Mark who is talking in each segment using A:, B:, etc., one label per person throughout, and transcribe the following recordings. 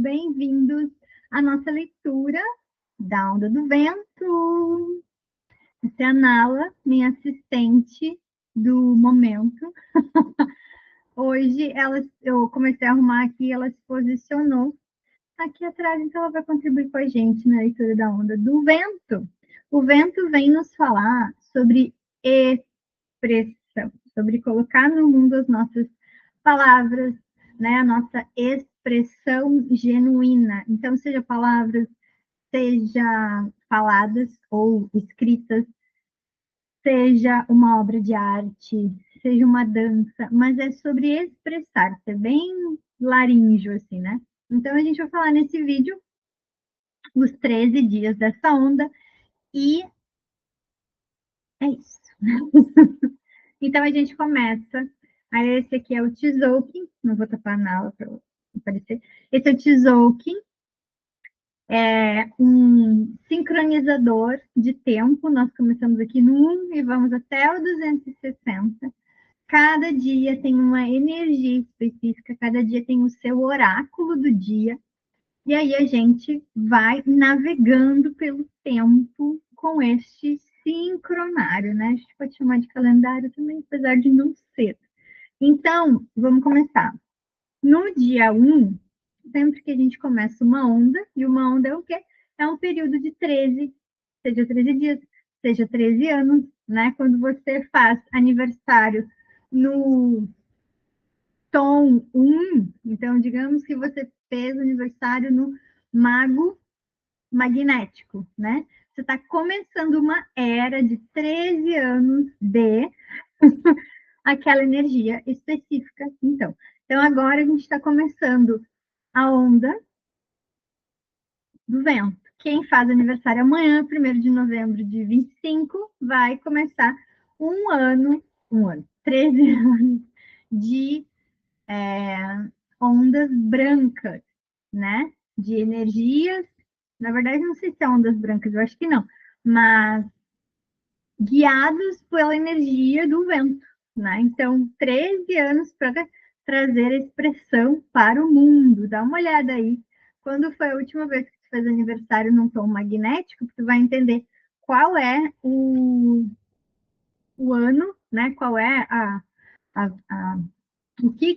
A: bem-vindos à nossa leitura da Onda do Vento. Essa é a Nala, minha assistente do momento. Hoje eu comecei a arrumar aqui, ela se posicionou aqui atrás, então ela vai contribuir com a gente na leitura da Onda do Vento. O vento vem nos falar sobre expressão, sobre colocar no mundo as nossas palavras, né, a nossa expressão genuína. Então, seja palavras, seja faladas ou escritas, seja uma obra de arte, seja uma dança, mas é sobre expressar, é bem laríngeo, assim, né? Então, a gente vai falar nesse vídeo os 13 dias dessa onda e é isso. Então, a gente começa. Aí, esse aqui é o Tzolk'in, não vou tapar nada para aparecer. Esse é o Tzolk'in, é um sincronizador de tempo. Nós começamos aqui no 1 e vamos até o 260. Cada dia tem uma energia específica, cada dia tem o seu oráculo do dia. E aí a gente vai navegando pelo tempo com este sincronário, né? A gente pode chamar de calendário também, apesar de não ser. Então, vamos começar. No dia 1, sempre que a gente começa uma onda, e uma onda é o quê? É um período de 13, seja 13 dias, seja 13 anos, né? Quando você faz aniversário no tom 1, então digamos que você fez aniversário no mago magnético, né? Você está começando uma era de 13 anos de aquela energia específica, então. Então, agora a gente está começando a onda do vento. Quem faz aniversário amanhã, 1º de novembro de 25, vai começar um ano, 13 anos de ondas brancas, né? De energias. Na verdade, não sei se é ondas brancas, eu acho que não, mas guiados pela energia do vento, né? Então, 13 anos para trazer a expressão para o mundo. Dá uma olhada aí. Quando foi a última vez que você fez aniversário num tom magnético, você vai entender qual é o ano, né? Qual é a o que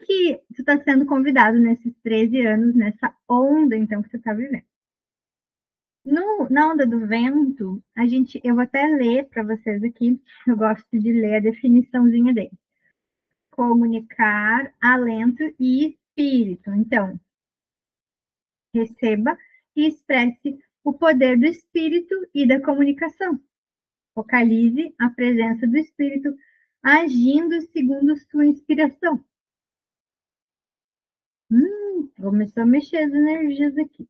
A: você está sendo convidado nesses 13 anos, nessa onda, então, que você está vivendo. Na onda do vento, eu vou até ler para vocês aqui, eu gosto de ler a definiçãozinha dele. Comunicar, alento e espírito. Então, receba e expresse o poder do espírito e da comunicação. Focalize a presença do espírito agindo segundo sua inspiração. Começou a mexer as energias aqui.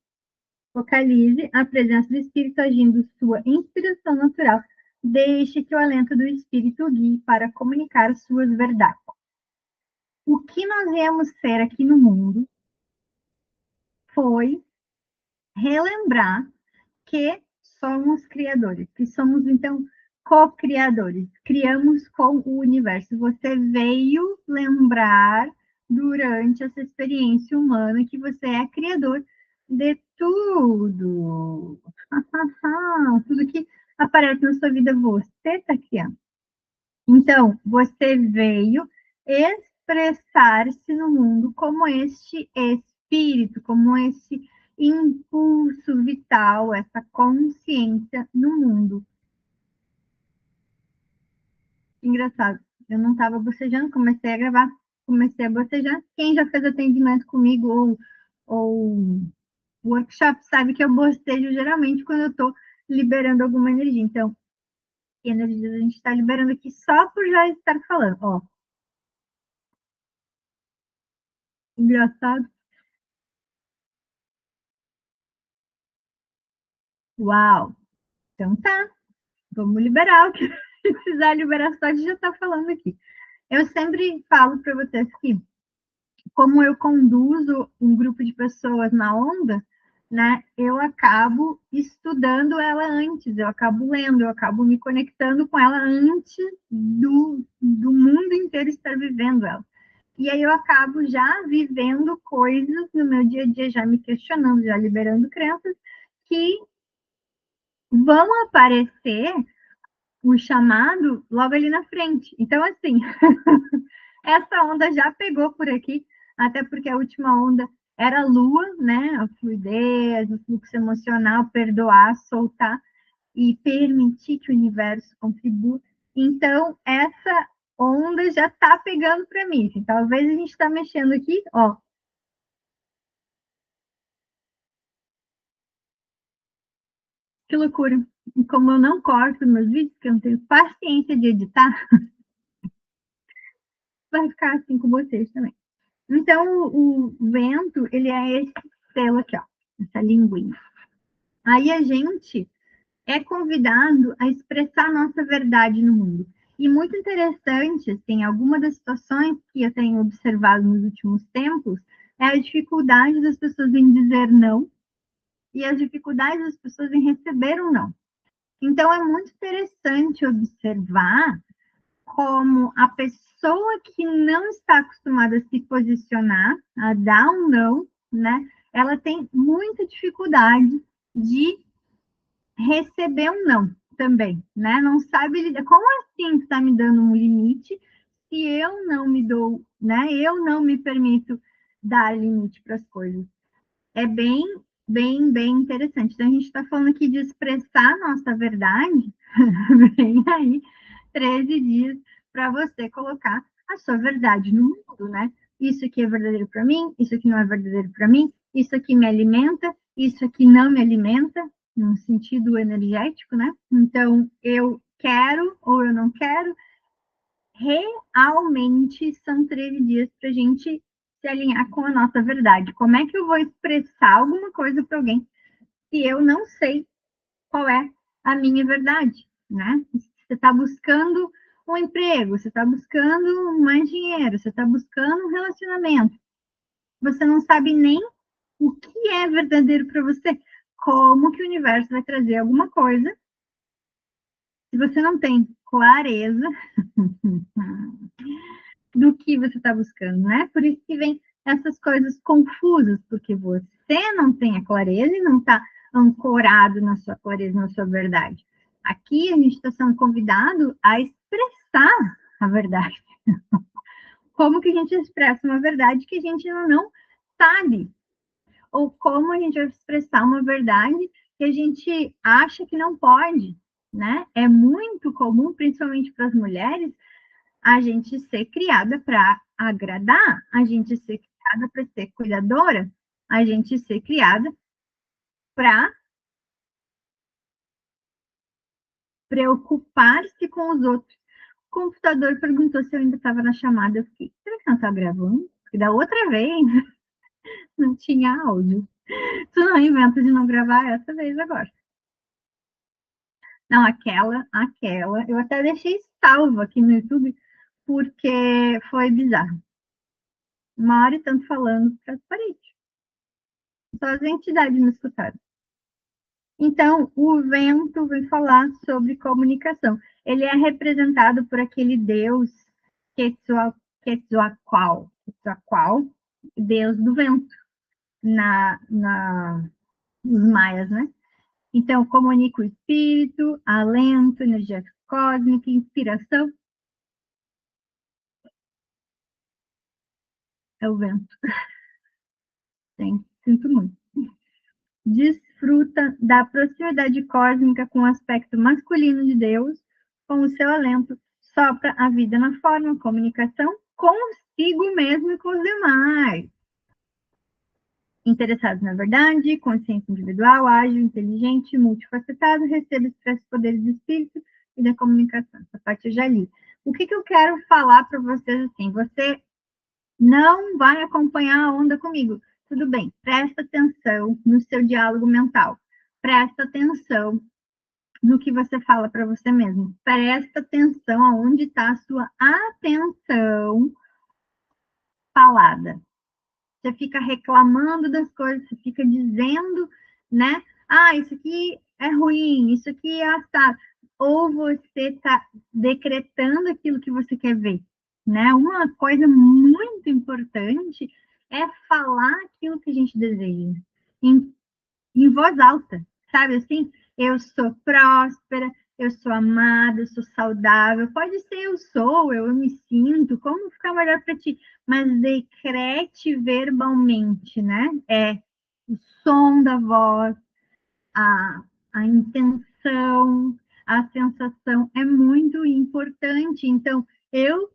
A: Focalize a presença do espírito agindo sua inspiração natural. Deixe que o alento do espírito guie para comunicar suas verdades. O que nós viemos ser aqui no mundo foi relembrar que somos criadores, que somos, então, co-criadores. Criamos com o universo. Você veio lembrar, durante essa experiência humana, que você é criador de tudo. Tudo que aparece na sua vida, você está criando. Então, você veio expressar-se no mundo como este espírito, como esse impulso vital, essa consciência no mundo. Engraçado, eu não estava bocejando, comecei a gravar, comecei a bocejar. Quem já fez atendimento comigo ou workshop sabe que eu bocejo geralmente quando eu estou liberando alguma energia. Então, energia a gente está liberando aqui só por já estar falando. Ó, engraçado. Uau! Então tá, vamos liberar o que precisar liberar, só de já estar falando aqui. Eu sempre falo para vocês que, como eu conduzo um grupo de pessoas na onda, né, eu acabo estudando ela antes, eu acabo lendo, eu acabo me conectando com ela antes do mundo inteiro estar vivendo ela. E aí eu acabo já vivendo coisas no meu dia a dia, já me questionando, já liberando crenças que vão aparecer o chamado logo ali na frente. Então, assim, essa onda já pegou por aqui, até porque a última onda era a lua, né? A fluidez, o fluxo emocional, perdoar, soltar e permitir que o universo contribua. Então, essa onda já está pegando para mim. Assim, talvez a gente está mexendo aqui, ó. Que loucura. E como eu não corto meus vídeos, porque eu não tenho paciência de editar, vai ficar assim com vocês também. Então, o vento, ele é esse selo aqui, ó, essa linguinha. Aí a gente é convidado a expressar a nossa verdade no mundo. E muito interessante, assim, algumas das situações que eu tenho observado nos últimos tempos é a dificuldade das pessoas em dizer não e as dificuldades das pessoas em receber um não. Então, é muito interessante observar como a pessoa que não está acostumada a se posicionar, a dar um não, né? Ela tem muita dificuldade de receber um não também, né? Não sabe lidar. Como assim está me dando um limite se eu não me dou, né? Eu não me permito dar limite para as coisas. É bem interessante. Então, a gente está falando aqui de expressar a nossa verdade, vem aí 13 dias para você colocar a sua verdade no mundo, né? Isso aqui é verdadeiro para mim, isso aqui não é verdadeiro para mim, isso aqui me alimenta, isso aqui não me alimenta, num sentido energético, né? Então, eu quero ou eu não quero, realmente são 13 dias para a gente se alinhar com a nossa verdade. Como é que eu vou expressar alguma coisa para alguém se eu não sei qual é a minha verdade, né? Você está buscando um emprego, você está buscando mais dinheiro, você está buscando um relacionamento. Você não sabe nem o que é verdadeiro para você. Como que o universo vai trazer alguma coisa se você não tem clareza do que você está buscando, né? Por isso que vem essas coisas confusas, porque você não tem a clareza e não está ancorado na sua clareza, na sua verdade. Aqui a gente está sendo convidado a expressar a verdade. Como que a gente expressa uma verdade que a gente não sabe? Ou como a gente vai expressar uma verdade que a gente acha que não pode, né? É muito comum, principalmente para as mulheres, a gente ser criada para agradar, a gente ser criada para ser cuidadora, a gente ser criada para preocupar-se com os outros. O computador perguntou se eu ainda estava na chamada. Eu fiquei, será que não está gravando? Porque da outra vez não tinha áudio. Tu não inventa de não gravar essa vez agora. Não, aquela. Eu até deixei salvo aqui no YouTube, porque foi bizarro. Uma hora e tanto falando para as paredes. Só as entidades me escutaram. Então, o vento vem falar sobre comunicação. Ele é representado por aquele deus Quetzalcoatl, deus do vento, nos maias, né? Então, comunica o espírito, alento, energia cósmica, inspiração, é o vento. Sim, sinto muito. Desfruta da proximidade cósmica com o aspecto masculino de Deus, com o seu alento, sopra a vida na forma, comunicação consigo mesmo e com os demais. Interessados na verdade, consciência individual, ágil, inteligente, multifacetado, receba esses poderes do espírito e da comunicação. Essa parte eu já li. O que eu quero falar para vocês assim? Você não vai acompanhar a onda comigo. Tudo bem, presta atenção no seu diálogo mental. Presta atenção no que você fala para você mesmo. Presta atenção aonde está a sua atenção falada. Você fica reclamando das coisas, você fica dizendo, né? Ah, isso aqui é ruim, isso aqui é assado. Ou você está decretando aquilo que você quer ver. né? Uma coisa muito importante é falar aquilo que a gente deseja em voz alta, sabe assim? Eu sou próspera, eu sou amada, eu sou saudável. Pode ser eu me sinto, como ficar melhor para ti, mas decrete verbalmente, né? É o som da voz, a, a intenção, a sensação é muito importante. Então, eu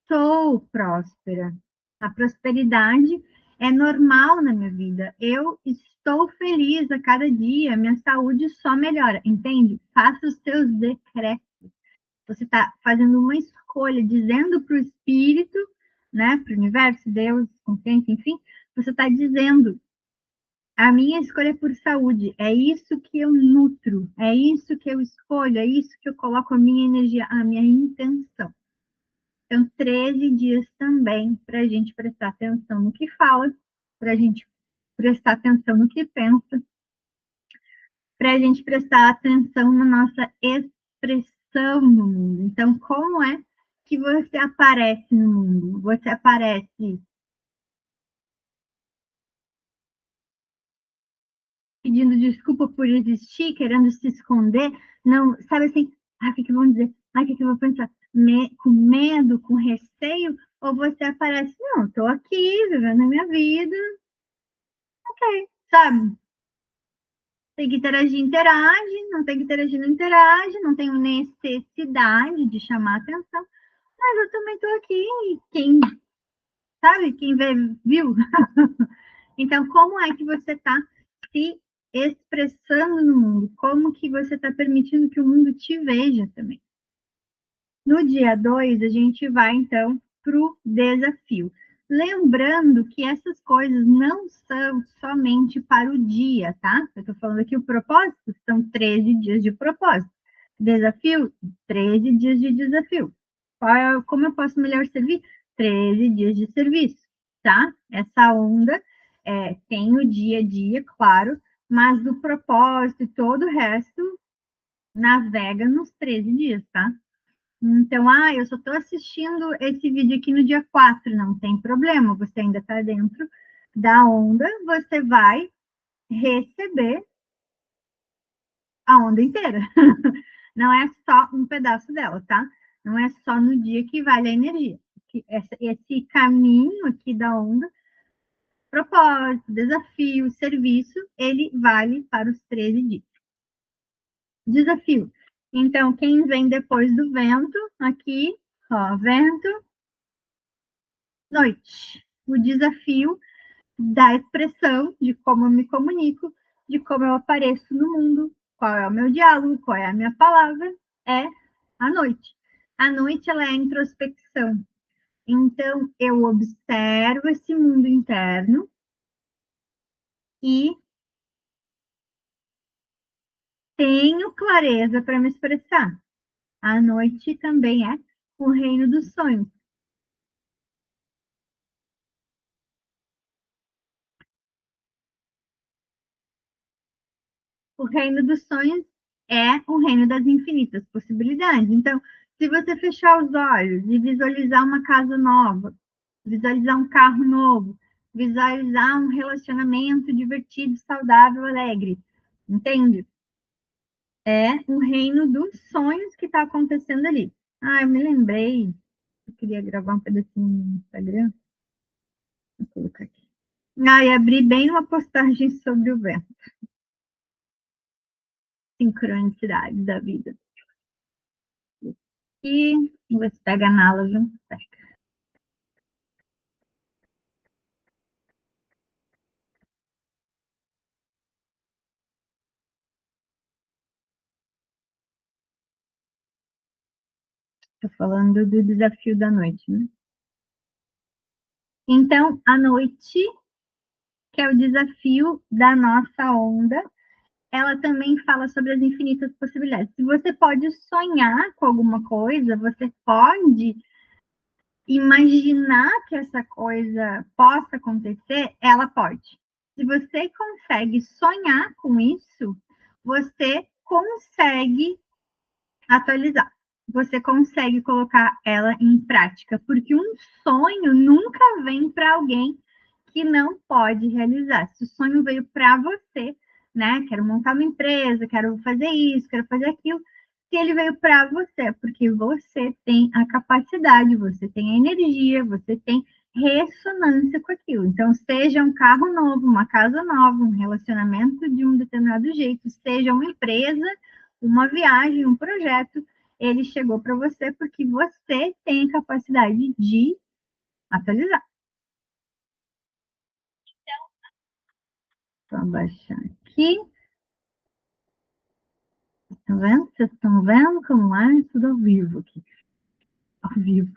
A: sou próspera. A prosperidade é normal na minha vida. Eu estou feliz a cada dia, minha saúde só melhora, entende? Faça os seus decretos. Você está fazendo uma escolha, dizendo para o espírito, né, para o universo, Deus, consciência, enfim, você está dizendo: a minha escolha é por saúde, é isso que eu nutro, é isso que eu escolho, é isso que eu coloco a minha energia, a minha intenção. Então, 13 dias também para a gente prestar atenção no que fala, para a gente prestar atenção no que pensa, para a gente prestar atenção na nossa expressão no mundo. Então, como é que você aparece no mundo? Você aparece pedindo desculpa por existir, querendo se esconder, não, sabe assim, o que vão dizer? O que eu vou pensar? Com medo, com receio? Ou você aparece, não, estou aqui, vivendo a minha vida, ok, sabe? Tem que interagir, interage, não tem que interagir, não interage, não tenho necessidade de chamar atenção, mas eu também estou aqui, quem sabe, quem vê, viu? Então, como é que você está se expressando no mundo? Como que você está permitindo que o mundo te veja também? No dia 2, a gente vai, então, para o desafio. Lembrando que essas coisas não são somente para o dia, tá? Eu estou falando aqui o propósito, são 13 dias de propósito. Desafio, 13 dias de desafio. Como eu posso melhor servir? 13 dias de serviço, tá? Essa onda tem o dia a dia, claro, mas o propósito e todo o resto navega nos 13 dias, tá? Então, eu só estou assistindo esse vídeo aqui no dia 4, não tem problema, você ainda está dentro da onda, você vai receber a onda inteira. Não é só um pedaço dela, tá? Não é só no dia que vale a energia. Esse caminho aqui da onda, propósito, desafio, serviço, ele vale para os 13 dias. Desafio. Então, quem vem depois do vento, aqui, ó, vento, noite. O desafio da expressão, de como eu me comunico, de como eu apareço no mundo, qual é o meu diálogo, qual é a minha palavra, é a noite. A noite, ela é a introspecção. Então, eu observo esse mundo interno e tenho clareza para me expressar. A noite também é o reino dos sonhos. O reino dos sonhos é o reino das infinitas possibilidades. Então, se você fechar os olhos e visualizar uma casa nova, visualizar um carro novo, visualizar um relacionamento divertido, saudável, alegre, entende? É o reino dos sonhos que está acontecendo ali. Eu me lembrei, eu queria gravar um pedacinho no Instagram, vou colocar aqui. E abri bem uma postagem sobre o vento, sincronicidade da vida. E você pega na aula junto. Estou falando do desafio da noite, né? Então, a noite, que é o desafio da nossa onda, ela também fala sobre as infinitas possibilidades. Se você pode sonhar com alguma coisa, você pode imaginar que essa coisa possa acontecer, ela pode. Se você consegue sonhar com isso, você consegue atualizar. você consegue colocar ela em prática, porque um sonho nunca vem para alguém que não pode realizar. Se o sonho veio para você, né? Quero montar uma empresa, quero fazer isso, quero fazer aquilo. Se ele veio para você, porque você tem a capacidade, você tem a energia, você tem ressonância com aquilo. Então, seja um carro novo, uma casa nova, um relacionamento de um determinado jeito, seja uma empresa, uma viagem, um projeto, ele chegou para você porque você tem a capacidade de atualizar. Vou abaixar aqui. Tá vendo? Vocês estão vendo como é? Tudo ao vivo aqui. Ao vivo,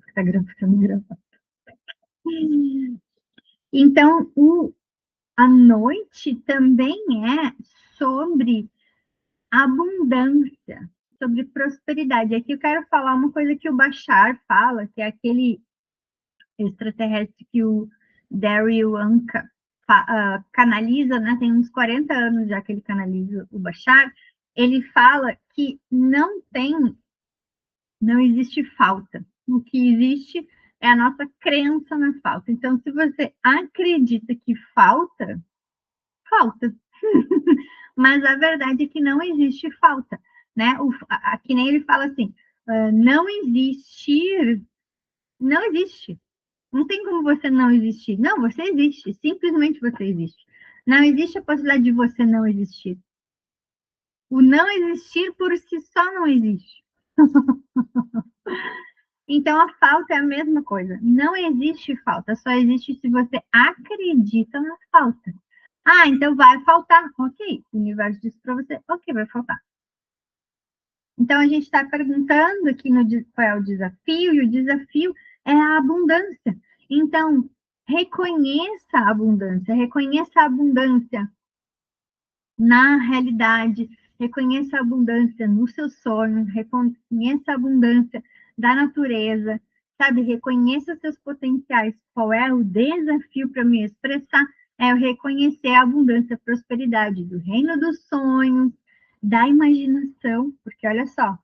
A: está sendo gravado. Então, a noite também é sobre abundância, sobre prosperidade. Aqui eu quero falar uma coisa que o Bashar fala, que é aquele extraterrestre que o Daryl Anka canaliza, né? Tem uns 40 anos já que ele canaliza o Bashar. Ele fala que não existe falta. O que existe é a nossa crença na falta. Então, se você acredita que falta, falta. Mas a verdade é que não existe falta, né? Que nem ele fala assim, não existir, não existe. Não tem como você não existir. Não, você existe. Simplesmente você existe. Não existe a possibilidade de você não existir. O não existir por si só não existe. Então, a falta é a mesma coisa. Não existe falta, só existe se você acredita na falta. Ah, então vai faltar. Ok, o universo disse para você, ok, vai faltar. Então, a gente está perguntando aqui qual é o desafio, e o desafio é a abundância. Então, reconheça a abundância na realidade, reconheça a abundância nos seus sonhos, reconheça a abundância da natureza, sabe? Reconheça seus potenciais. Qual é o desafio para me expressar? É eu reconhecer a abundância, a prosperidade do reino dos sonhos, da imaginação, porque olha só,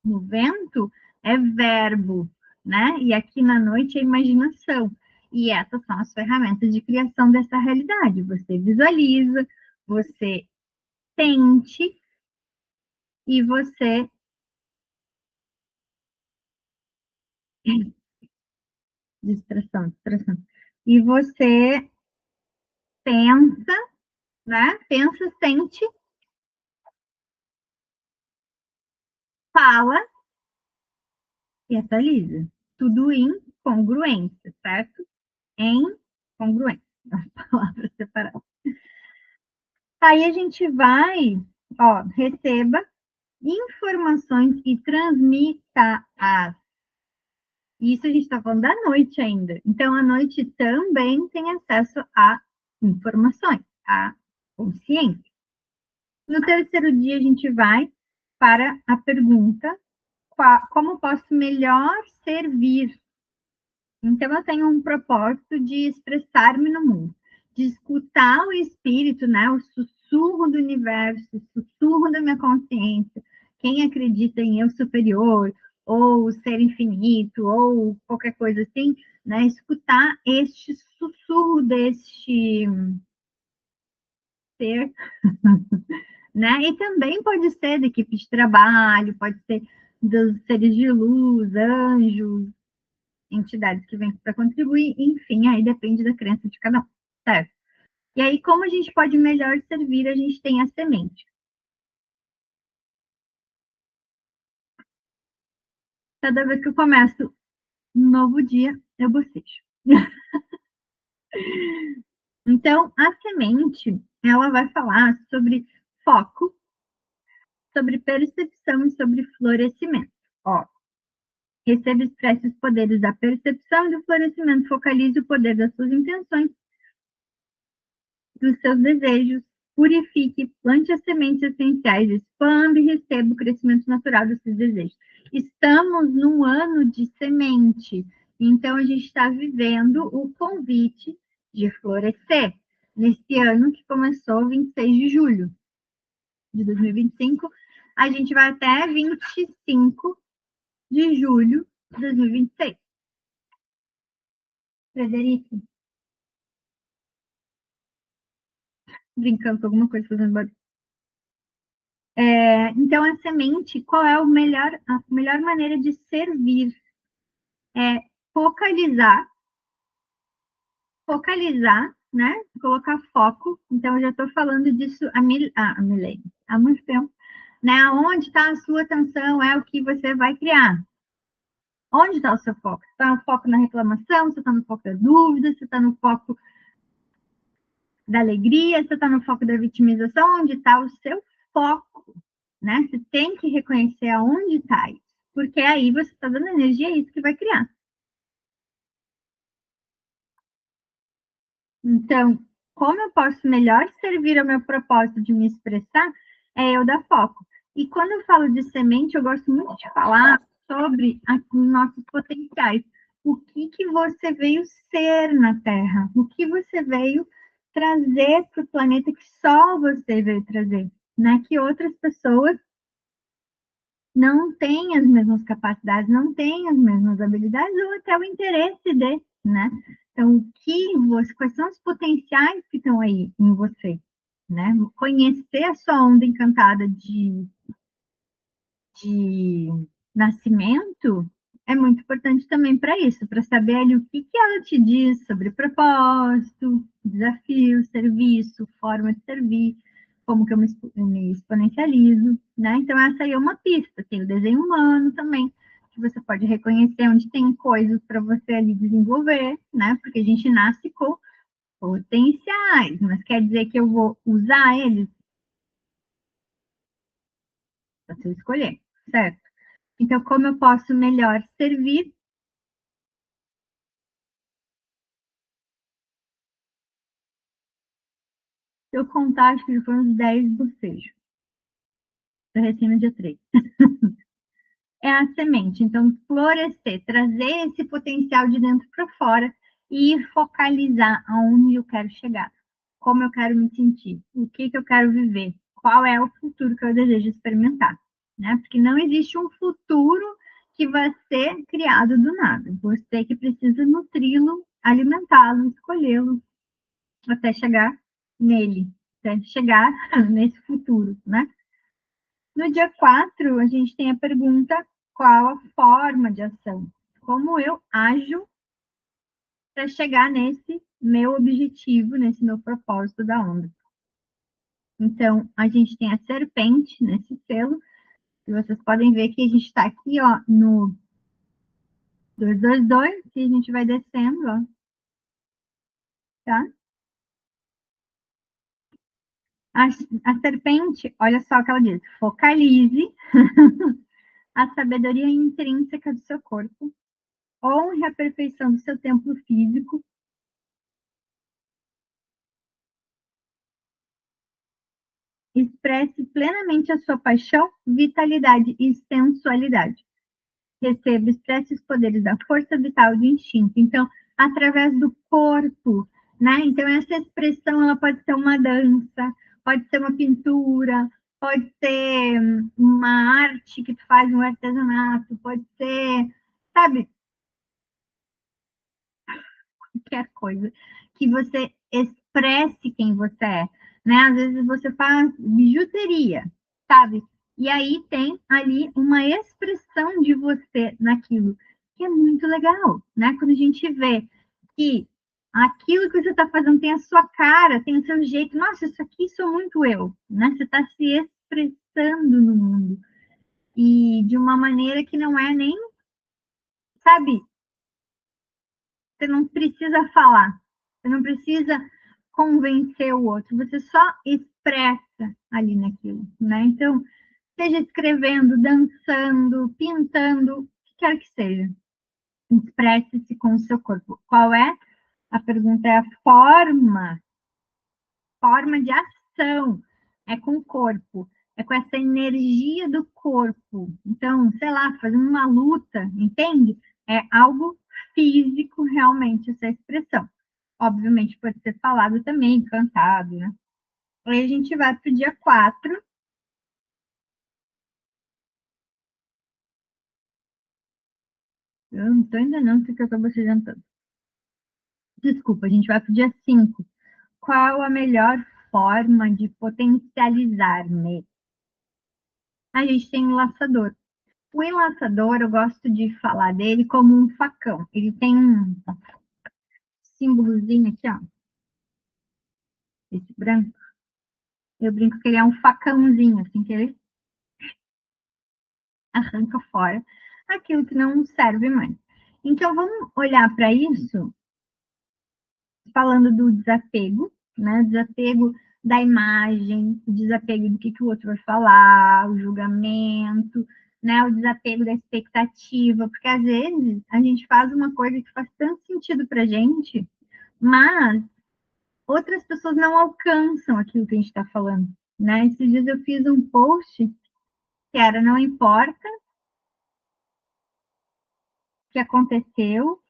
A: no vento é verbo, né? E aqui na noite é imaginação. E essas são as ferramentas de criação dessa realidade. Você visualiza, você sente e você distração. E você pensa, né? Pensa, sente, fala e atualiza. Tudo em congruência, certo? Em congruência. As palavras separadas. Aí a gente vai, ó, receba informações e transmita-as. Isso a gente está falando da noite ainda. Então, a noite também tem acesso a informações, a consciência. No terceiro dia, a gente vai para a pergunta: como posso melhor servir? Então, eu tenho um propósito de expressar-me no mundo, de escutar o espírito, né? O sussurro do universo, o sussurro da minha consciência. Quem acredita em eu superior, ou ser infinito, ou qualquer coisa assim, né? Escutar este sussurro deste ser, né? E também pode ser da equipe de trabalho, pode ser dos seres de luz, anjos, entidades que vêm para contribuir, enfim, aí depende da crença de cada um, certo? E aí, como a gente pode melhor servir, a gente tem a semente. Cada vez que eu começo um novo dia, eu bocejo. Então, a semente, ela vai falar sobre foco, sobre percepção e sobre florescimento. Ó, receba e expresse os poderes da percepção e do florescimento, focalize o poder das suas intenções, dos seus desejos, purifique, plante as sementes essenciais, expanda e receba o crescimento natural desses desejos. Estamos num ano de semente, então a gente está vivendo o convite de florescer, nesse ano que começou 26 de julho de 2025, a gente vai até 25 de julho de 2026. Frederico, brincando com alguma coisa, fazendo barulho. Então, a semente, qual é a melhor maneira de servir? É focalizar, né? Colocar foco. Então, eu já estou falando disso há muito tempo. Né? Onde está a sua atenção é o que você vai criar. Onde está o seu foco? Você está no foco na reclamação, você está no foco da dúvida, você está no foco da alegria, você está no foco da vitimização, onde está o seu foco, né? Você tem que reconhecer aonde está isso, porque aí você está dando energia, é isso que vai criar. Então, como eu posso melhor servir ao meu propósito de me expressar, é eu dar foco. E quando eu falo de semente, eu gosto muito de falar sobre os nossos potenciais. O que você veio ser na Terra? O que você veio trazer para o planeta que só você veio trazer? Né? Que outras pessoas não têm as mesmas capacidades, não têm as mesmas habilidades ou até o interesse de, né? Então, quais são os potenciais que estão aí em você, né? Conhecer a sua onda encantada de nascimento é muito importante também para isso, para saber ali o que ela te diz sobre propósito, desafio, serviço, forma de servir, como que eu me exponencializo, né? Então, essa aí é uma pista. Tem o desenho humano também, que você pode reconhecer onde tem coisas para você ali desenvolver, né? Porque a gente nasce com potenciais, mas quer dizer que eu vou usar eles para você escolher, certo? Então, como eu posso melhor servir? Se eu contar, acho que foram uns 10 bocejos. Estou recém no dia 3. É a semente. Então, florescer, trazer esse potencial de dentro para fora e focalizar aonde eu quero chegar, como eu quero me sentir, o que eu quero viver, qual é o futuro que eu desejo experimentar, né? Porque não existe um futuro que vai ser criado do nada. Você que precisa nutri-lo, alimentá-lo, escolhê-lo até chegar nele, até chegar nesse futuro, né? No dia 4 a gente tem a pergunta: qual a forma de ação? Como eu ajo para chegar nesse meu objetivo, nesse meu propósito da onda? Então, a gente tem a serpente nesse selo, e vocês podem ver que a gente está aqui, ó, no 222, e a gente vai descendo, ó, tá? A, a serpente, olha só o que ela diz: focalize a sabedoria intrínseca do seu corpo, honre a perfeição do seu templo físico, expresse plenamente a sua paixão, vitalidade e sensualidade. Receba, expresse os poderes da força vital e do instinto. Então, através do corpo, né? Então, essa expressão, ela pode ser uma dança, pode ser uma pintura, pode ser uma arte que tu faz, um artesanato, pode ser, sabe, qualquer coisa que você expresse quem você é, né? Às vezes você faz bijuteria, sabe? E aí tem ali uma expressão de você naquilo, que é muito legal, né? Quando a gente vê que aquilo que você está fazendo tem a sua cara, tem o seu jeito, nossa, isso aqui sou muito eu, né? Você está se expressando no mundo. E de uma maneira que não é nem, sabe, você não precisa falar, você não precisa convencer o outro, você só expressa ali naquilo, né? Então, seja escrevendo, dançando, pintando, o que quer que seja, expresse-se com o seu corpo. Qual é? A pergunta é a forma de ação, é com o corpo, é com essa energia do corpo. Então, sei lá, fazendo uma luta, entende? É algo físico realmente essa expressão. Obviamente pode ser falado também, cantado, né? Aí a gente vai para o dia 4, Eu não tô entendendo porque eu tô bocejando. Desculpa, a gente vai pro dia 5. Qual a melhor forma de potencializar-me? A gente tem um laçador. O enlaçador, eu gosto de falar dele como um facão. Ele tem um símbolozinho aqui, ó. Esse branco. Eu brinco que ele é um facãozinho, assim, que ele arranca fora aquilo que não serve mais. Então, vamos olhar para isso falando do desapego, né? Desapego da imagem, o desapego do que o outro vai falar, o julgamento, né? O desapego da expectativa, porque às vezes a gente faz uma coisa que faz tanto sentido para gente, mas outras pessoas não alcançam aquilo que a gente está falando, né? Esses dias eu fiz um post que era não importa o que aconteceu,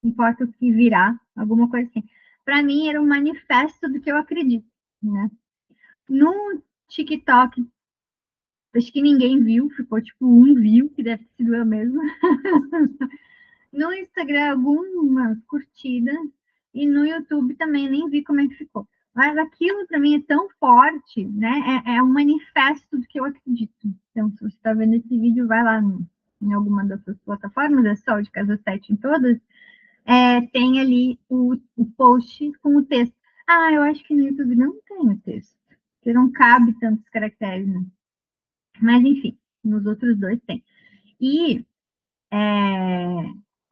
A: importa o que virá, alguma coisa assim. Para mim era um manifesto do que eu acredito, né? No TikTok, acho que ninguém viu, ficou tipo um view, que deve ter sido eu mesma. No Instagram, algumas curtidas, e no YouTube também nem vi como é que ficou. Mas aquilo para mim é tão forte, né? É um manifesto do que eu acredito. Então, se você está vendo esse vídeo, vai lá em alguma dessas plataformas, é só de Casa 7 em todas, tem ali o post com o texto. Ah, eu acho que no YouTube não tem o texto, porque não cabe tantos caracteres, né? Mas, enfim, nos outros dois tem. E,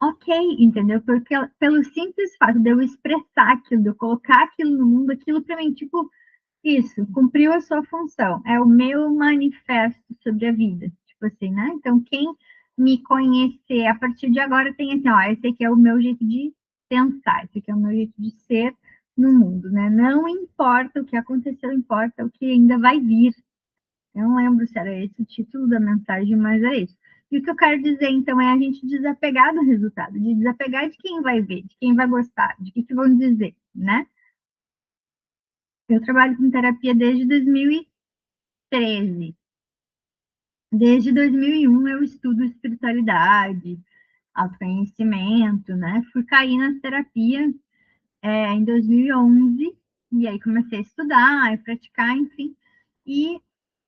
A: ok, entendeu? Porque pelo simples fato de eu expressar aquilo, de eu colocar aquilo no mundo, aquilo para mim, tipo, isso, cumpriu a sua função. É o meu manifesto sobre a vida. Tipo assim, né? Então, quem me conhecer a partir de agora tem assim, ó, esse aqui é o meu jeito de pensar, esse aqui é o meu jeito de ser no mundo, né? Não importa o que aconteceu, importa o que ainda vai vir. Eu não lembro se era esse o título da mensagem, mas é isso. E o que eu quero dizer, então, é a gente desapegar do resultado, de desapegar de quem vai ver, de quem vai gostar, de que vão dizer, né? Eu trabalho com terapia desde 2013. Desde 2001 eu estudo espiritualidade, autoconhecimento, né? Fui cair na terapia em 2011, e aí comecei a estudar, a praticar, enfim, e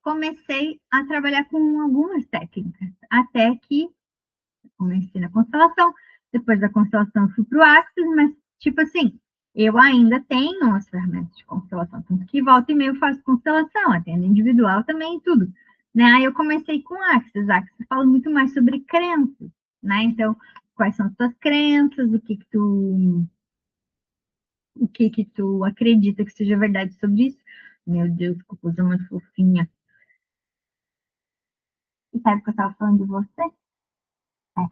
A: comecei a trabalhar com algumas técnicas, até que comecei na constelação, depois da constelação fui para o Axis, mas, tipo assim, eu ainda tenho as ferramentas de constelação, tanto que volta e meia eu faço constelação, atendo individual também, tudo. Né? Aí eu comecei com Axis fala muito mais sobre crenças, né? Então, quais são as tuas crenças, o que tu acredita que seja verdade sobre isso. Meu Deus, que coisa mais fofinha. E sabe que eu estava falando de você? Tá.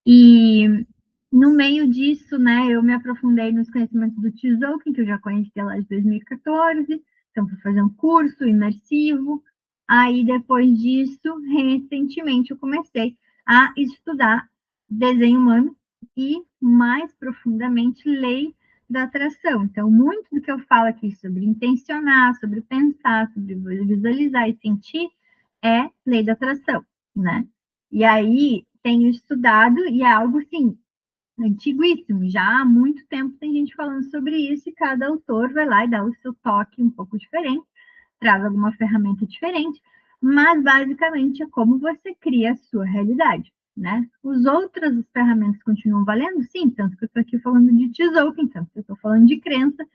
A: E no meio disso, né, eu me aprofundei nos conhecimentos do Tzolk'in, que eu já conhecia lá de 2014, então fui fazer um curso imersivo. Aí, depois disso, recentemente, eu comecei a estudar desenho humano e, mais profundamente, lei da atração. Então, muito do que eu falo aqui sobre intencionar, sobre pensar, sobre visualizar e sentir, é lei da atração, né? E aí, tenho estudado, e é algo, assim, antiguíssimo, já há muito tempo tem gente falando sobre isso, e cada autor vai lá e dá o seu toque um pouco diferente, traz alguma ferramenta diferente, mas basicamente é como você cria a sua realidade, né? Os outras ferramentas continuam valendo? Sim, tanto que eu estou aqui falando de Tzolk'in, tanto que eu estou falando de crença,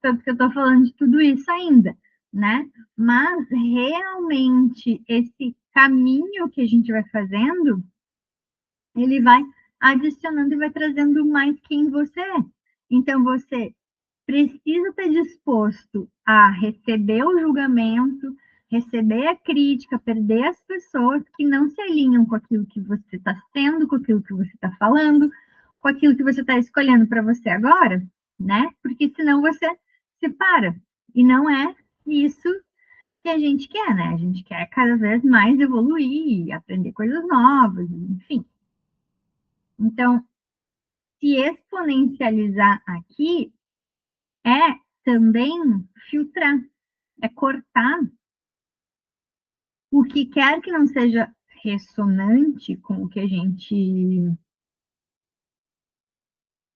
A: tanto que eu estou falando de tudo isso ainda, né? Mas realmente esse caminho que a gente vai fazendo, ele vai adicionando e vai trazendo mais quem você é. Então, você precisa estar disposto a receber o julgamento, receber a crítica, perder as pessoas que não se alinham com aquilo que você está sendo, com aquilo que você está falando, com aquilo que você está escolhendo para você agora, né? Porque senão você se para. E não é isso que a gente quer, né? A gente quer cada vez mais evoluir, aprender coisas novas, enfim. Então, se exponencializar aqui é também filtrar, é cortar o que quer que não seja ressonante com o que a gente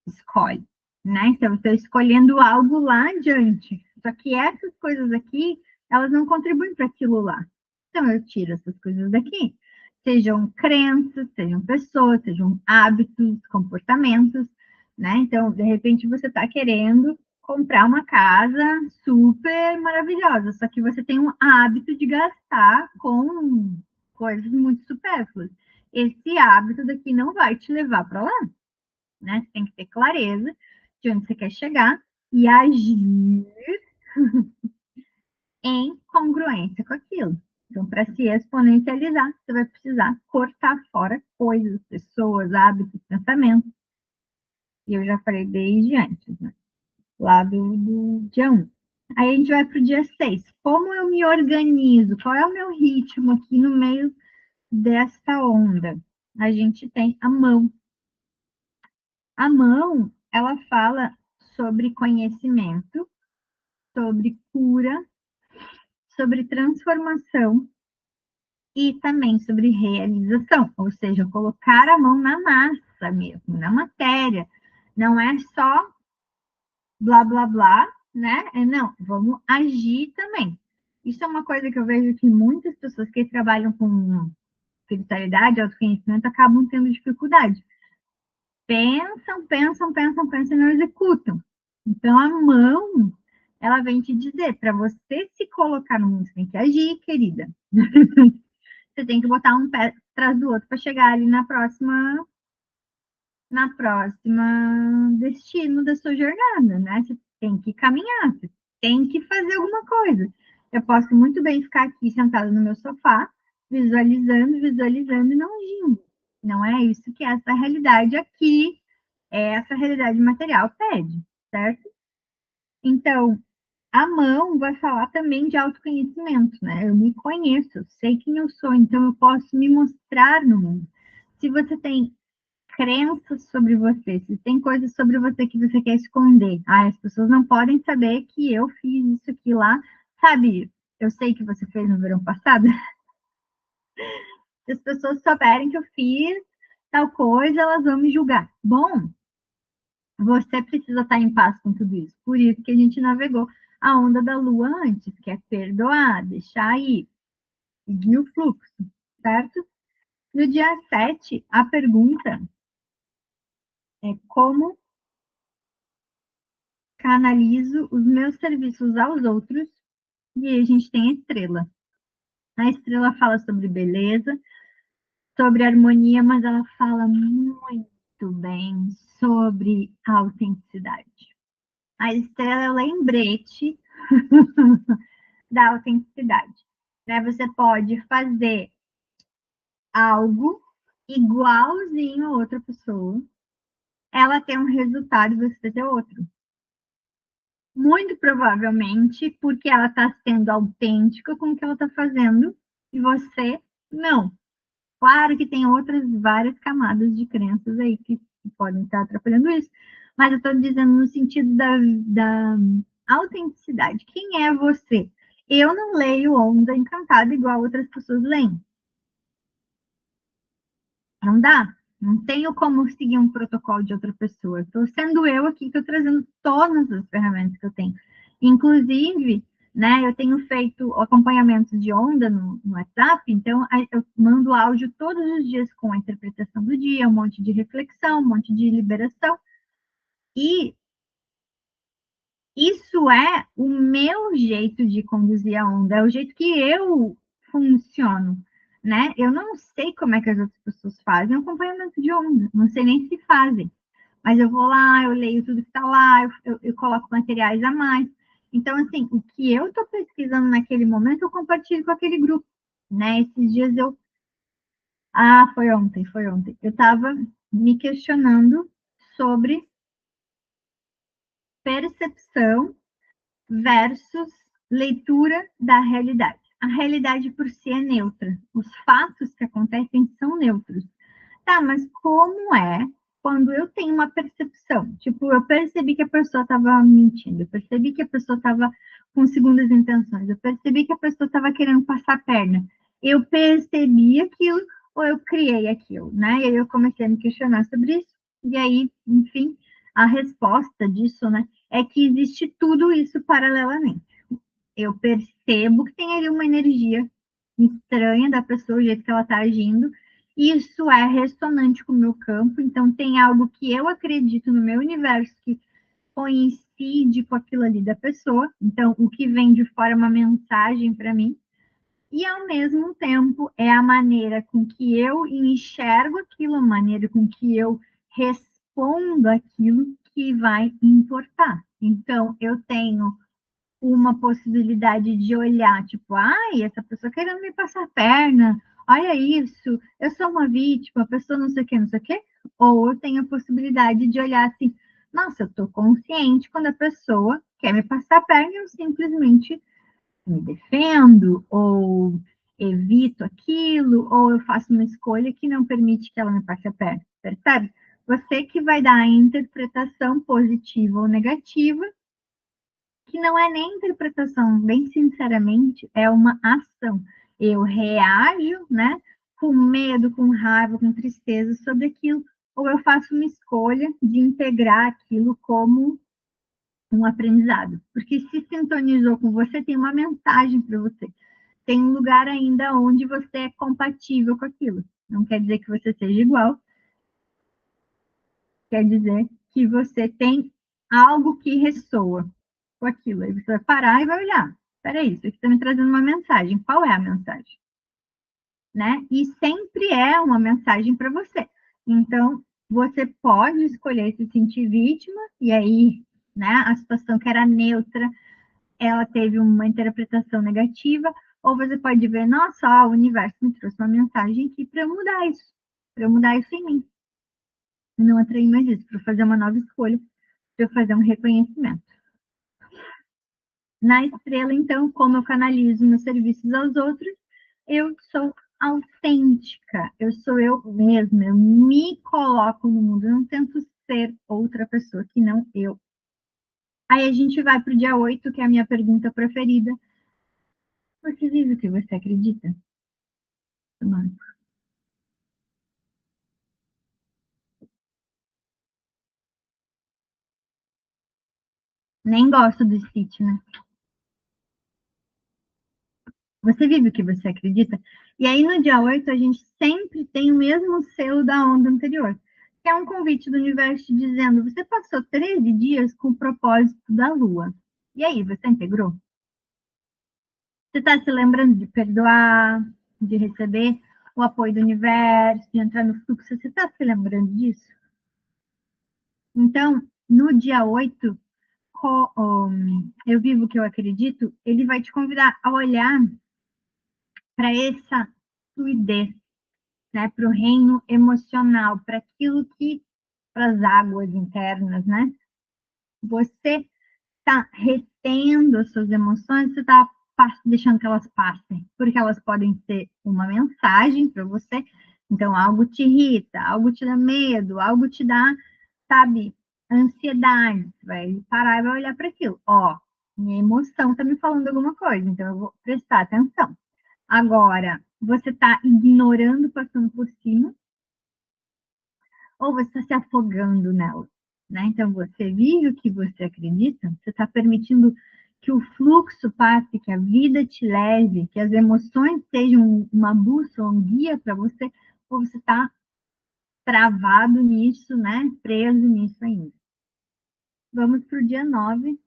A: escolhe, né? Então, eu estou escolhendo algo lá adiante. Só que essas coisas aqui, elas não contribuem para aquilo lá. Então, eu tiro essas coisas daqui. Sejam crenças, sejam pessoas, sejam hábitos, comportamentos, né? Então, de repente, você está querendo comprar uma casa super maravilhosa, só que você tem um hábito de gastar com coisas muito supérfluas. Esse hábito daqui não vai te levar para lá, né? Você tem que ter clareza de onde você quer chegar e agir em congruência com aquilo. Então, para se exponencializar, você vai precisar cortar fora coisas, pessoas, hábitos, pensamentos. E eu já falei desde antes, né? Lá do dia 1. Aí a gente vai para o dia 6. Como eu me organizo? Qual é o meu ritmo aqui no meio dessa onda? A gente tem a mão. A mão, ela fala sobre conhecimento, sobre cura, sobre transformação e também sobre realização, ou seja, colocar a mão na massa mesmo, na matéria. Não é só blá, blá, blá, né? Não, vamos agir também. Isso é uma coisa que eu vejo que muitas pessoas que trabalham com espiritualidade, autoconhecimento, acabam tendo dificuldade. Pensam e não executam. Então, a mão, ela vem te dizer, para você se colocar no mundo, você tem que agir, querida. Você tem que botar um pé atrás do outro para chegar ali na próxima destino da sua jornada, né? Você tem que caminhar, você tem que fazer alguma coisa. Eu posso muito bem ficar aqui sentada no meu sofá, visualizando e não agindo. Não é isso que essa realidade aqui, essa realidade material pede, certo? Então, a mão vai falar também de autoconhecimento, né? Eu me conheço, eu sei quem eu sou, então eu posso me mostrar no mundo. Se você tem crenças sobre você, se tem coisas sobre você que você quer esconder, as pessoas não podem saber que eu fiz isso aqui lá, sabe? Eu sei que você fez no verão passado. Se as pessoas souberem que eu fiz tal coisa, elas vão me julgar. Bom, você precisa estar em paz com tudo isso. Por isso que a gente navegou a onda da lua antes, que é perdoar, deixar ir, seguir o fluxo, certo? No dia 7, a pergunta é como canalizo os meus serviços aos outros, e aí a gente tem a estrela. A estrela fala sobre beleza, sobre harmonia, mas ela fala muito bem sobre autenticidade. A estrela é o lembrete da autenticidade. Né? Você pode fazer algo igualzinho a outra pessoa, ela tem um resultado e você ter outro. Muito provavelmente porque ela está sendo autêntica com o que ela está fazendo e você não. Claro que tem outras várias camadas de crenças aí que podem estar atrapalhando isso, mas eu estou dizendo no sentido da autenticidade. Quem é você? Eu não leio Onda Encantada igual outras pessoas leem. Não dá. Não tenho como seguir um protocolo de outra pessoa. Estou sendo eu aqui, estou trazendo todas as ferramentas que eu tenho. Inclusive, né, eu tenho feito acompanhamento de onda no WhatsApp, então eu mando áudio todos os dias com a interpretação do dia, um monte de reflexão, um monte de liberação. E isso é o meu jeito de conduzir a onda, é o jeito que eu funciono, né? Eu não sei como é que as outras pessoas fazem acompanhamento de onda, não sei nem se fazem, mas eu vou lá, eu leio tudo que está lá, eu coloco materiais a mais. Então, assim, o que eu estou pesquisando naquele momento, eu compartilho com aquele grupo, né? Esses dias eu. Ah, foi ontem, foi ontem. Eu estava me questionando sobre percepção versus leitura da realidade. A realidade por si é neutra. Os fatos que acontecem são neutros. Tá, mas como é quando eu tenho uma percepção? Tipo, eu percebi que a pessoa estava mentindo, eu percebi que a pessoa estava com segundas intenções, eu percebi que a pessoa estava querendo passar a perna. Eu percebi aquilo, ou eu criei aquilo, né? E aí eu comecei a me questionar sobre isso, e aí, enfim, a resposta disso, né, é que existe tudo isso paralelamente. Eu percebo que tem ali uma energia estranha da pessoa, o jeito que ela está agindo, isso é ressonante com o meu campo, então tem algo que eu acredito no meu universo que coincide com aquilo ali da pessoa, então o que vem de fora é uma mensagem para mim, e ao mesmo tempo é a maneira com que eu enxergo aquilo, a maneira com que eu respondo aquilo que vai importar. Então, eu tenho uma possibilidade de olhar, tipo, ai, essa pessoa querendo me passar a perna, olha isso, eu sou uma vítima, a pessoa não sei o que, não sei o que, ou eu tenho a possibilidade de olhar assim, nossa, eu tô consciente quando a pessoa quer me passar a perna, eu simplesmente me defendo, ou evito aquilo, ou eu faço uma escolha que não permite que ela me passe a perna, percebe? Você que vai dar a interpretação positiva ou negativa, que não é nem interpretação, bem sinceramente, é uma ação. Eu reajo, né, com medo, com raiva, com tristeza sobre aquilo, ou eu faço uma escolha de integrar aquilo como um aprendizado. Porque se sintonizou com você, tem uma mensagem para você. Tem um lugar ainda onde você é compatível com aquilo. Não quer dizer que você seja igual, quer dizer que você tem algo que ressoa com aquilo. Aí você vai parar e vai olhar. Peraí, isso aqui está me trazendo uma mensagem. Qual é a mensagem? Né? E sempre é uma mensagem para você. Então, você pode escolher se sentir vítima, e aí, né, a situação que era neutra, ela teve uma interpretação negativa, ou você pode ver, nossa, ó, o universo me trouxe uma mensagem aqui para eu mudar isso em mim. E não atrair mais isso, para fazer uma nova escolha, para eu fazer um reconhecimento. Na estrela, então, como eu canalizo meus serviços aos outros, eu sou autêntica, eu sou eu mesma, eu me coloco no mundo, eu não tento ser outra pessoa que não eu. Aí a gente vai para o dia 8, que é a minha pergunta preferida. Você vive o que você acredita? Mano, nem gosto do Stitch, né? Você vive o que você acredita? E aí, no dia 8 a gente sempre tem o mesmo selo da onda anterior, que é um convite do universo dizendo: você passou 13 dias com o propósito da Lua. E aí, você integrou? Você está se lembrando de perdoar, de receber o apoio do universo, de entrar no fluxo? Você está se lembrando disso? Então, no dia 8, eu vivo o que eu acredito, ele vai te convidar a olhar para essa fluidez, né, para o reino emocional, para aquilo que, para as águas internas, né? Você está retendo as suas emoções, você está deixando que elas passem, porque elas podem ser uma mensagem para você. Então, algo te irrita, algo te dá medo, algo te dá, sabe, ansiedade. Você vai parar e vai olhar para aquilo. Ó, minha emoção está me falando alguma coisa, então eu vou prestar atenção. Agora, você está ignorando, passando por cima, ou você está se afogando nela, né? Então, você vive o que você acredita, você está permitindo que o fluxo passe, que a vida te leve, que as emoções sejam uma bússola, um guia para você, ou você está travado nisso, né? Preso nisso ainda. Vamos para o dia 9.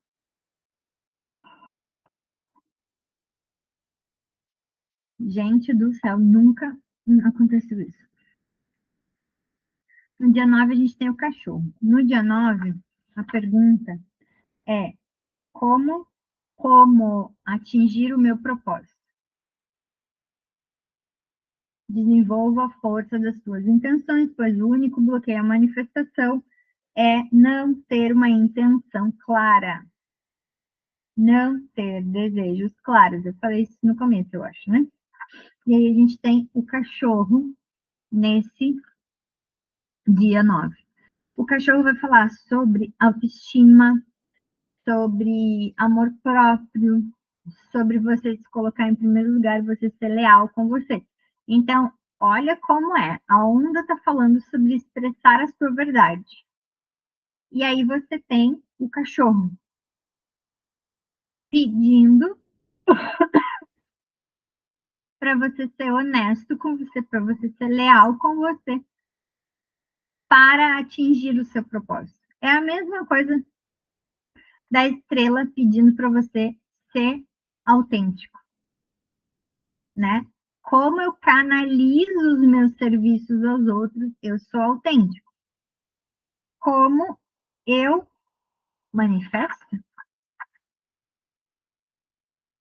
A: Gente do céu, nunca aconteceu isso. No dia 9 a gente tem o cachorro. No dia 9 a pergunta é como atingir o meu propósito. Desenvolva a força das suas intenções, pois o único bloqueio à manifestação é não ter uma intenção clara, não ter desejos claros. Eu falei isso no começo, eu acho, né? E aí a gente tem o cachorro nesse dia 9. O cachorro vai falar sobre autoestima, sobre amor próprio, sobre você se colocar em primeiro lugar, você ser leal com você. Então, Olha como é. A onda está falando sobre expressar a sua verdade. E aí você tem o cachorro pedindo para você ser honesto com você, para você ser leal com você, para atingir o seu propósito. É a mesma coisa da estrela pedindo para você ser autêntico, né? Como eu canalizo os meus serviços aos outros, eu sou autêntico. Como eu manifesto,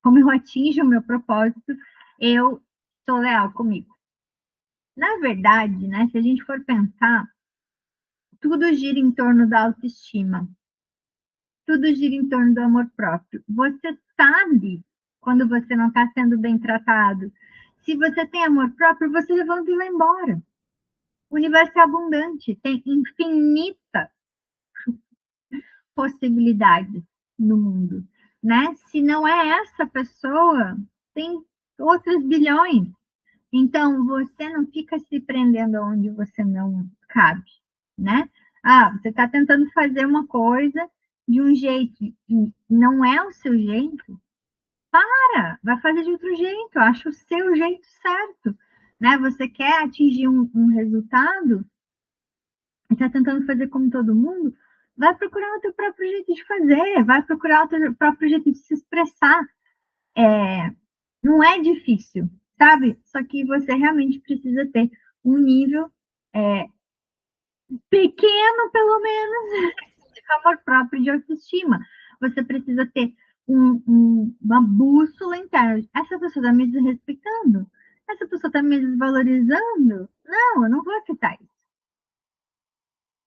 A: como eu atinjo o meu propósito, eu sou leal comigo. Na verdade, né, se a gente for pensar, tudo gira em torno da autoestima, tudo gira em torno do amor próprio. Você sabe quando você não está sendo bem tratado. Se você tem amor próprio, você levanta e vai embora. O universo é abundante, tem infinitas possibilidades no mundo, né? Se não é essa pessoa, tem outras bilhões. Então, você não fica se prendendo onde você não cabe, né? Ah, você está tentando fazer uma coisa de um jeito e não é o seu jeito, vai fazer de outro jeito, acha o seu jeito certo, né? Você quer atingir um resultado e está tentando fazer como todo mundo, vai procurar o teu próprio jeito de fazer, vai procurar o teu próprio jeito de se expressar. Não é difícil, sabe? Só que você realmente precisa ter um nível pequeno, pelo menos, de amor próprio, de autoestima. Você precisa ter uma bússola interna. Essa pessoa está me desrespeitando? Essa pessoa está me desvalorizando? Não, eu não vou aceitar isso.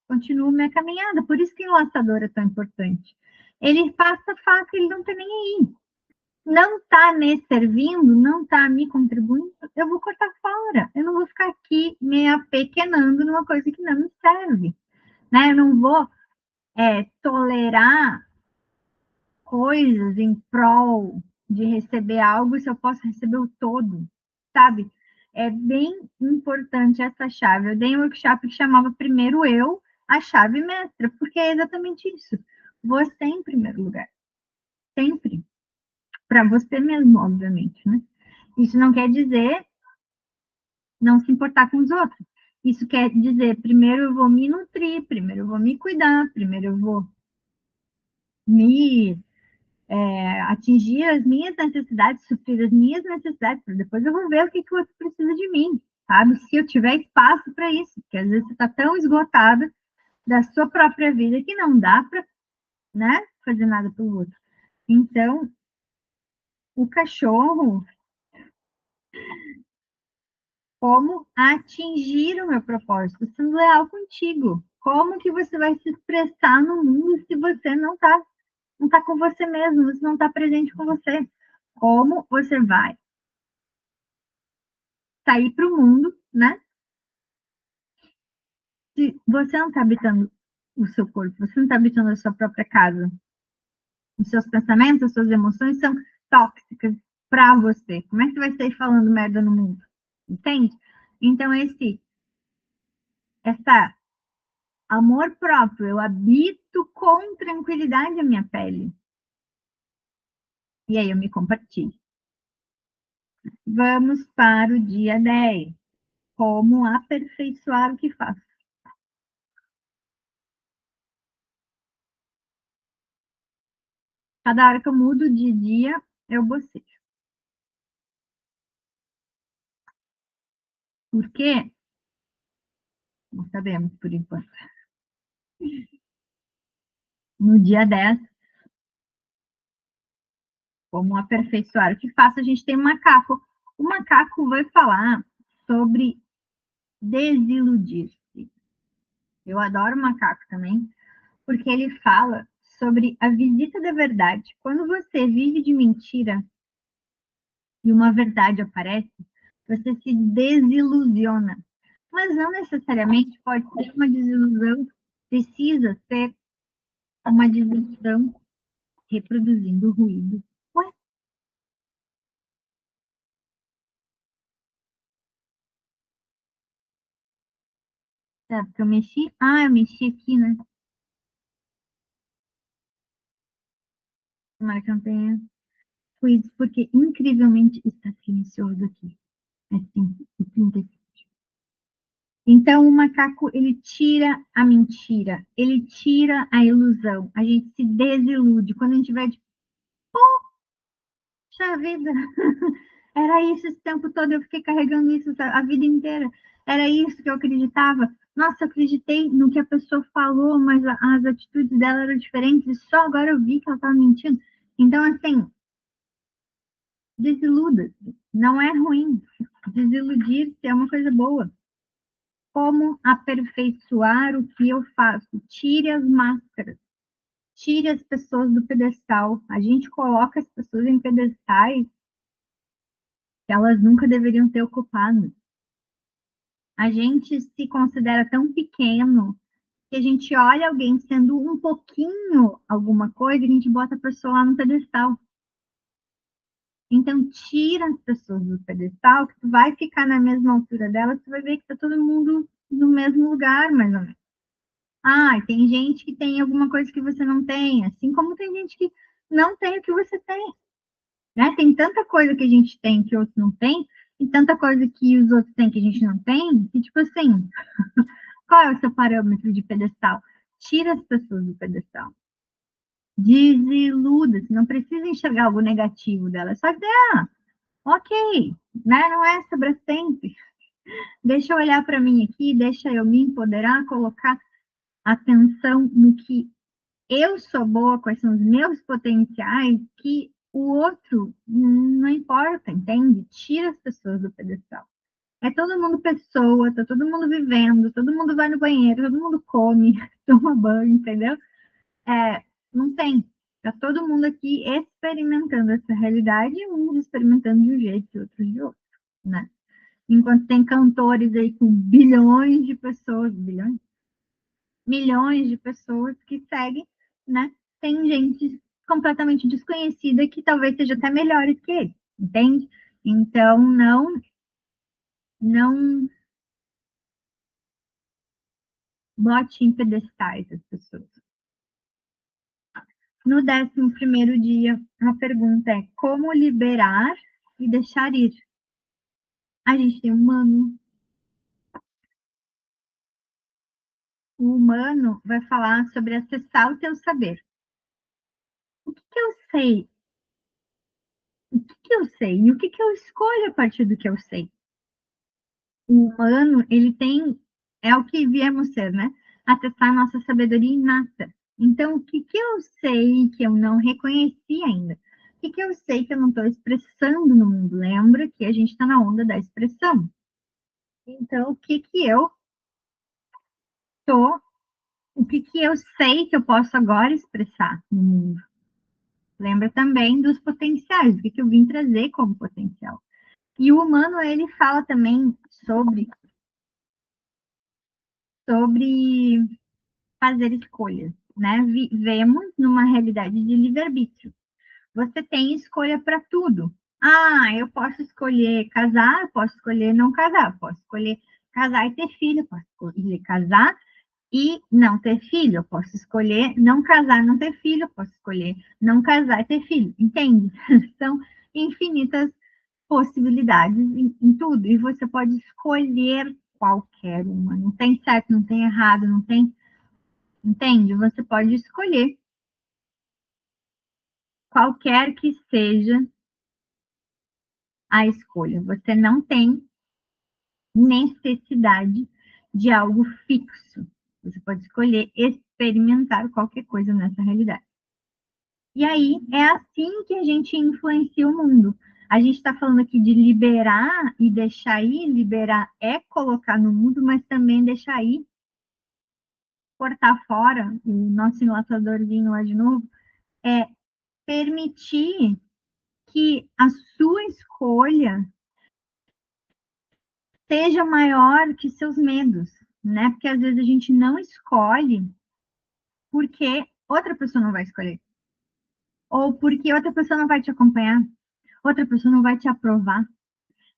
A: Continuo minha caminhada. Por isso que o laçador é tão importante. Ele passa fácil, ele não está nem aí. Não está me servindo, não está me contribuindo, eu vou cortar fora. Eu não vou ficar aqui me apequenando numa coisa que não me serve. Né? Eu não vou tolerar coisas em prol de receber algo se eu posso receber o todo, sabe? É bem importante essa chave. Eu dei um workshop que chamava Primeiro Eu, a chave mestra, porque é exatamente isso. Você em primeiro lugar. Sempre. Para você mesmo, obviamente, né? Isso não quer dizer não se importar com os outros. Isso quer dizer, primeiro eu vou me nutrir, primeiro eu vou me cuidar, primeiro eu vou me atingir as minhas necessidades, suprir as minhas necessidades, para depois eu vou ver o que, que o outro precisa de mim, sabe? Se eu tiver espaço para isso, porque às vezes você está tão esgotada da sua própria vida que não dá para, né, fazer nada pelo outro. Então, o cachorro, como atingir o meu propósito, sendo leal contigo. Como que você vai se expressar no mundo se você não tá com você mesmo, você não está presente com você? Como você vai sair para o mundo, né? Se você não está habitando o seu corpo, você não está habitando a sua própria casa, os seus pensamentos, as suas emoções são tóxicas para você. Como é que você vai sair falando merda no mundo? Entende? Então, essa amor próprio, eu habito com tranquilidade a minha pele. E aí eu me compartilho. Vamos para o dia 10. Como aperfeiçoar o que faço. Cada hora que eu mudo de dia, eu bocejo. Por quê? Não sabemos por enquanto. No dia 10, como aperfeiçoar o que faço, a gente tem um macaco. O macaco vai falar sobre desiludir-se. Eu adoro macaco também, porque ele fala sobre a visita da verdade. Quando você vive de mentira e uma verdade aparece, você se desilusiona. Mas não necessariamente pode ser uma desilusão, precisa ser uma desilusão reproduzindo ruído. Ué, o É, porque eu mexi. Ah, eu mexi aqui, né? Tomara que eu não tenha ruídos, porque incrivelmente está silencioso aqui. É 5h35. Então, o macaco, ele tira a mentira, ele tira a ilusão, a gente se desilude. Quando a gente vai de, puxa vida, era isso esse tempo todo, eu fiquei carregando isso a vida inteira, era isso que eu acreditava. Nossa, eu acreditei no que a pessoa falou, mas as atitudes dela eram diferentes, e só agora eu vi que ela estava mentindo. Então, assim, desiluda-se, não é ruim. Desiludir-se é uma coisa boa. Como aperfeiçoar o que eu faço? Tire as máscaras, tire as pessoas do pedestal. A gente coloca as pessoas em pedestais que elas nunca deveriam ter ocupado. A gente se considera tão pequeno que a gente olha alguém sendo um pouquinho alguma coisa e a gente bota a pessoa lá no pedestal. Então, tira as pessoas do pedestal, que tu vai ficar na mesma altura delas, tu vai ver que tá todo mundo no mesmo lugar, mais ou menos. Ah, tem gente que tem alguma coisa que você não tem, assim como tem gente que não tem o que você tem, né? Tem tanta coisa que a gente tem que outros não têm, e tanta coisa que os outros têm que a gente não tem, que tipo assim, qual é o seu parâmetro de pedestal? Tira as pessoas do pedestal. Desiluda-se, não precisa enxergar algo negativo dela, só que, ok, né? Não é sobre sempre. Deixa eu olhar para mim aqui, deixa eu me empoderar, colocar atenção no que eu sou boa, quais são os meus potenciais, que o outro não importa, entende? Tira as pessoas do pedestal. É todo mundo pessoa, tá todo mundo vivendo, todo mundo vai no banheiro, todo mundo come, toma banho, entendeu? É, não tem. Tá todo mundo aqui experimentando essa realidade, uns experimentando de um jeito e outros de outro, né? Enquanto tem cantores aí com bilhões de pessoas, bilhões, milhões de pessoas que seguem, né? Tem gente completamente desconhecida que talvez seja até melhores que ele, entende? Então, não bote em pedestais as pessoas. No 11º dia, a pergunta é como liberar e deixar ir. A gente tem humano. O humano vai falar sobre acessar o teu saber. O que eu sei? O que eu sei? E o que eu escolho a partir do que eu sei? O humano, ele tem, é o que viemos ser, né? Acessar nossa sabedoria inata. Então, o que eu sei que eu não reconheci ainda? O que eu sei que eu não estou expressando no mundo? Lembra que a gente está na onda da expressão. Então, tô, o que eu sei que eu posso agora expressar no mundo? Lembra também dos potenciais, o que eu vim trazer como potencial. E o humano, ele fala também sobre fazer escolhas, né? Vivemos numa realidade de livre-arbítrio. Você tem escolha para tudo. Ah, eu posso escolher casar, posso escolher não casar, posso escolher casar e ter filho, posso escolher casar e não ter filho, eu posso escolher não casar, não ter filho, eu posso escolher não casar e ter filho, entende? São infinitas possibilidades em tudo, e você pode escolher qualquer uma, não tem certo, não tem errado, não tem, entende? Você pode escolher qualquer que seja a escolha, você não tem necessidade de algo fixo, você pode escolher experimentar qualquer coisa nessa realidade. E aí é assim que a gente influencia o mundo. A gente está falando aqui de liberar e deixar ir. Liberar é colocar no mundo, mas também deixar ir, cortar fora o nosso enlatadorzinho lá de novo, é permitir que a sua escolha seja maior que seus medos, né? Porque às vezes a gente não escolhe porque outra pessoa não vai escolher, ou porque outra pessoa não vai te acompanhar, outra pessoa não vai te aprovar.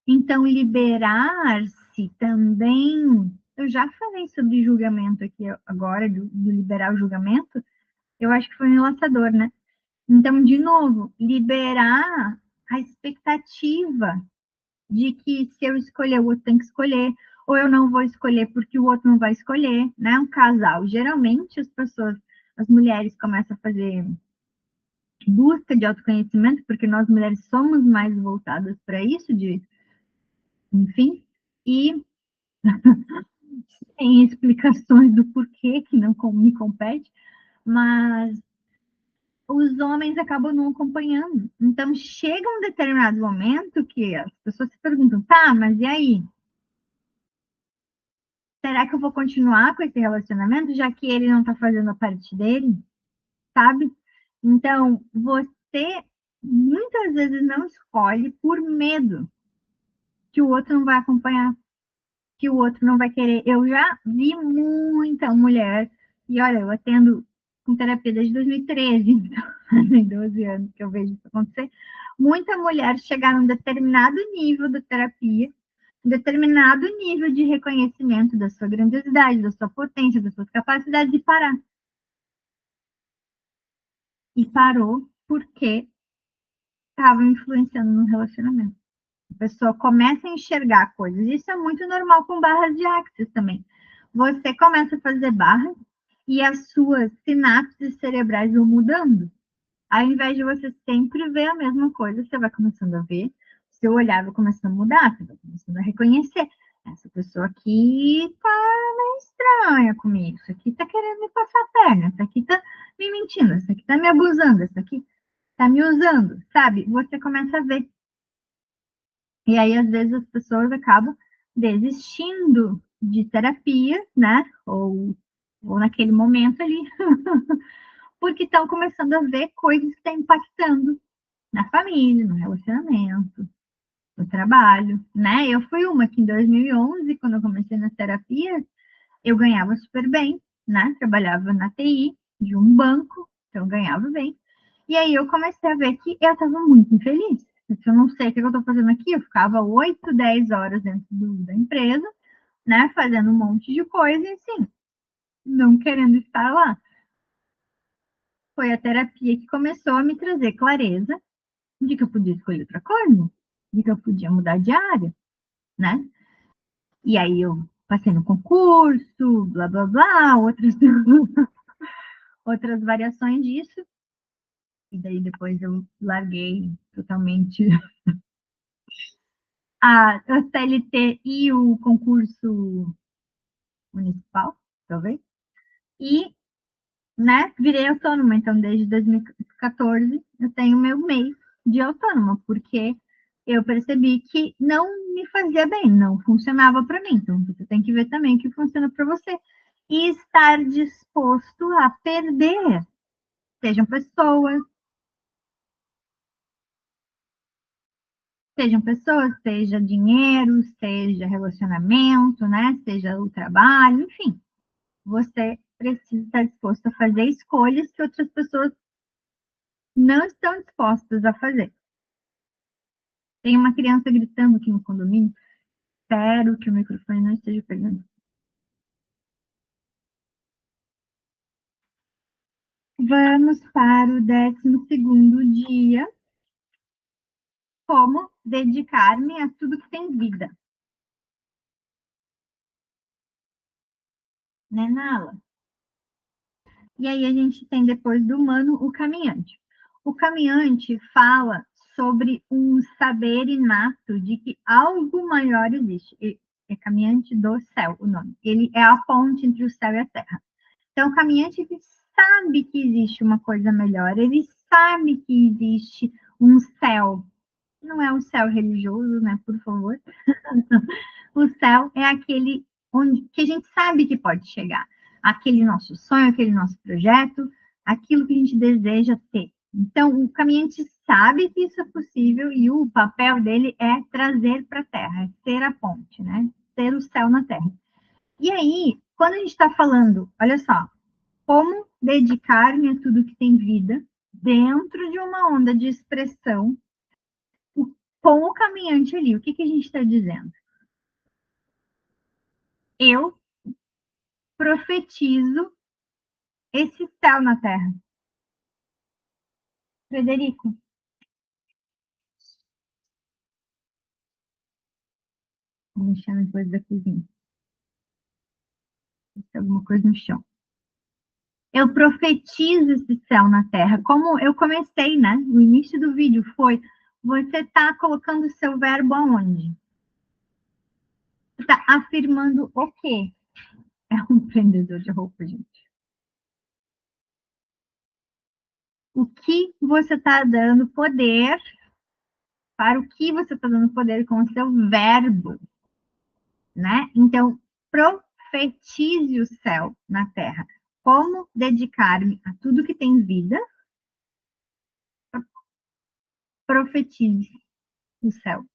A: Então, liberar-se também Eu já falei sobre julgamento aqui agora, do liberar o julgamento. Eu acho que foi um enlaçador, né? Então, de novo, liberar a expectativa de que se eu escolher, o outro tem que escolher, ou eu não vou escolher porque o outro não vai escolher, né? Um casal, geralmente as pessoas, as mulheres começam a fazer busca de autoconhecimento, porque nós mulheres somos mais voltadas para isso, enfim, e tem explicações do porquê que não me compete, mas os homens acabam não acompanhando. Então, chega um determinado momento que as pessoas se perguntam, tá, mas e aí? Será que eu vou continuar com esse relacionamento, já que ele não está fazendo a parte dele, sabe? Então, você muitas vezes não escolhe por medo que o outro não vai acompanhar, que o outro não vai querer. Eu já vi muita mulher, e olha, eu atendo com terapia desde 2013, então tem 12 anos que eu vejo isso acontecer. Muita mulher chegar num determinado nível da terapia, um determinado nível de reconhecimento da sua grandiosidade, da sua potência, das suas capacidades e parar. E parou porque estava influenciando no relacionamento. A pessoa começa a enxergar coisas. Isso é muito normal com barras de Axis também. Você começa a fazer barras e as suas sinapses cerebrais vão mudando. Ao invés de você sempre ver a mesma coisa, você vai começando a ver, seu olhar vai começando a mudar, você vai começando a reconhecer. Essa pessoa aqui tá meio estranha comigo, isso aqui tá querendo me passar a perna, isso aqui tá me mentindo, isso aqui tá me abusando, isso aqui tá me usando, sabe? Você começa a ver. E aí, às vezes, as pessoas acabam desistindo de terapia, né? Ou naquele momento ali, porque estão começando a ver coisas que estão impactando na família, no relacionamento, no trabalho, né? Eu fui uma que em 2011, quando eu comecei nas terapias, eu ganhava super bem, né? Trabalhava na TI de um banco, então eu ganhava bem. E aí eu comecei a ver que eu estava muito infeliz. Se eu não sei o que eu estou fazendo aqui, eu ficava 8, 10 horas dentro da empresa, né? Fazendo um monte de coisa e assim, não querendo estar lá. Foi a terapia que começou a me trazer clareza de que eu podia escolher outra coisa, de que eu podia mudar de área, né? E aí eu passei no concurso, blá blá blá, outras variações disso. E daí depois eu larguei totalmente a CLT e o concurso municipal, talvez. E, né, virei autônoma. Então, desde 2014, eu tenho meu mês de autônoma, porque eu percebi que não me fazia bem, não funcionava para mim. Então, você tem que ver também o que funciona para você. E estar disposto a perder. Sejam pessoas, seja dinheiro, seja relacionamento, né? Seja o trabalho, enfim. Você precisa estar disposto a fazer escolhas que outras pessoas não estão dispostas a fazer. Tem uma criança gritando aqui no condomínio. Espero que o microfone não esteja pegando. Vamos para o 12º dia. Como dedicar-me a tudo que tem vida. Né, Nala? E aí a gente tem depois do humano o caminhante. O caminhante fala sobre um saber inato de que algo maior existe. É caminhante do céu o nome. Ele é a ponte entre o céu e a terra. Então, o caminhante ele sabe que existe uma coisa melhor, ele sabe que existe um céu. Não é um céu religioso, né? Por favor. O céu é aquele onde que a gente sabe que pode chegar. Aquele nosso sonho, aquele nosso projeto, aquilo que a gente deseja ter. Então, o caminhante sabe que isso é possível e o papel dele é trazer para a Terra, é ser a ponte, né? Ser o céu na Terra. E aí, quando a gente está falando, olha só, como dedicar-me a tudo que tem vida dentro de uma onda de expressão com o caminhante ali, o que, que a gente está dizendo? Eu profetizo esse céu na terra. Frederico, vou mexer nas coisas da cozinha. Tem alguma coisa no chão. Eu profetizo esse céu na terra. Como eu comecei, né? O início do vídeo foi: você está colocando o seu verbo aonde? Você está afirmando o quê? É um vendedor de roupa, gente. O que você está dando poder, para o que você está dando poder com o seu verbo, né? Então, profetize o céu na terra. Como dedicar-me a tudo que tem vida, profetize o céu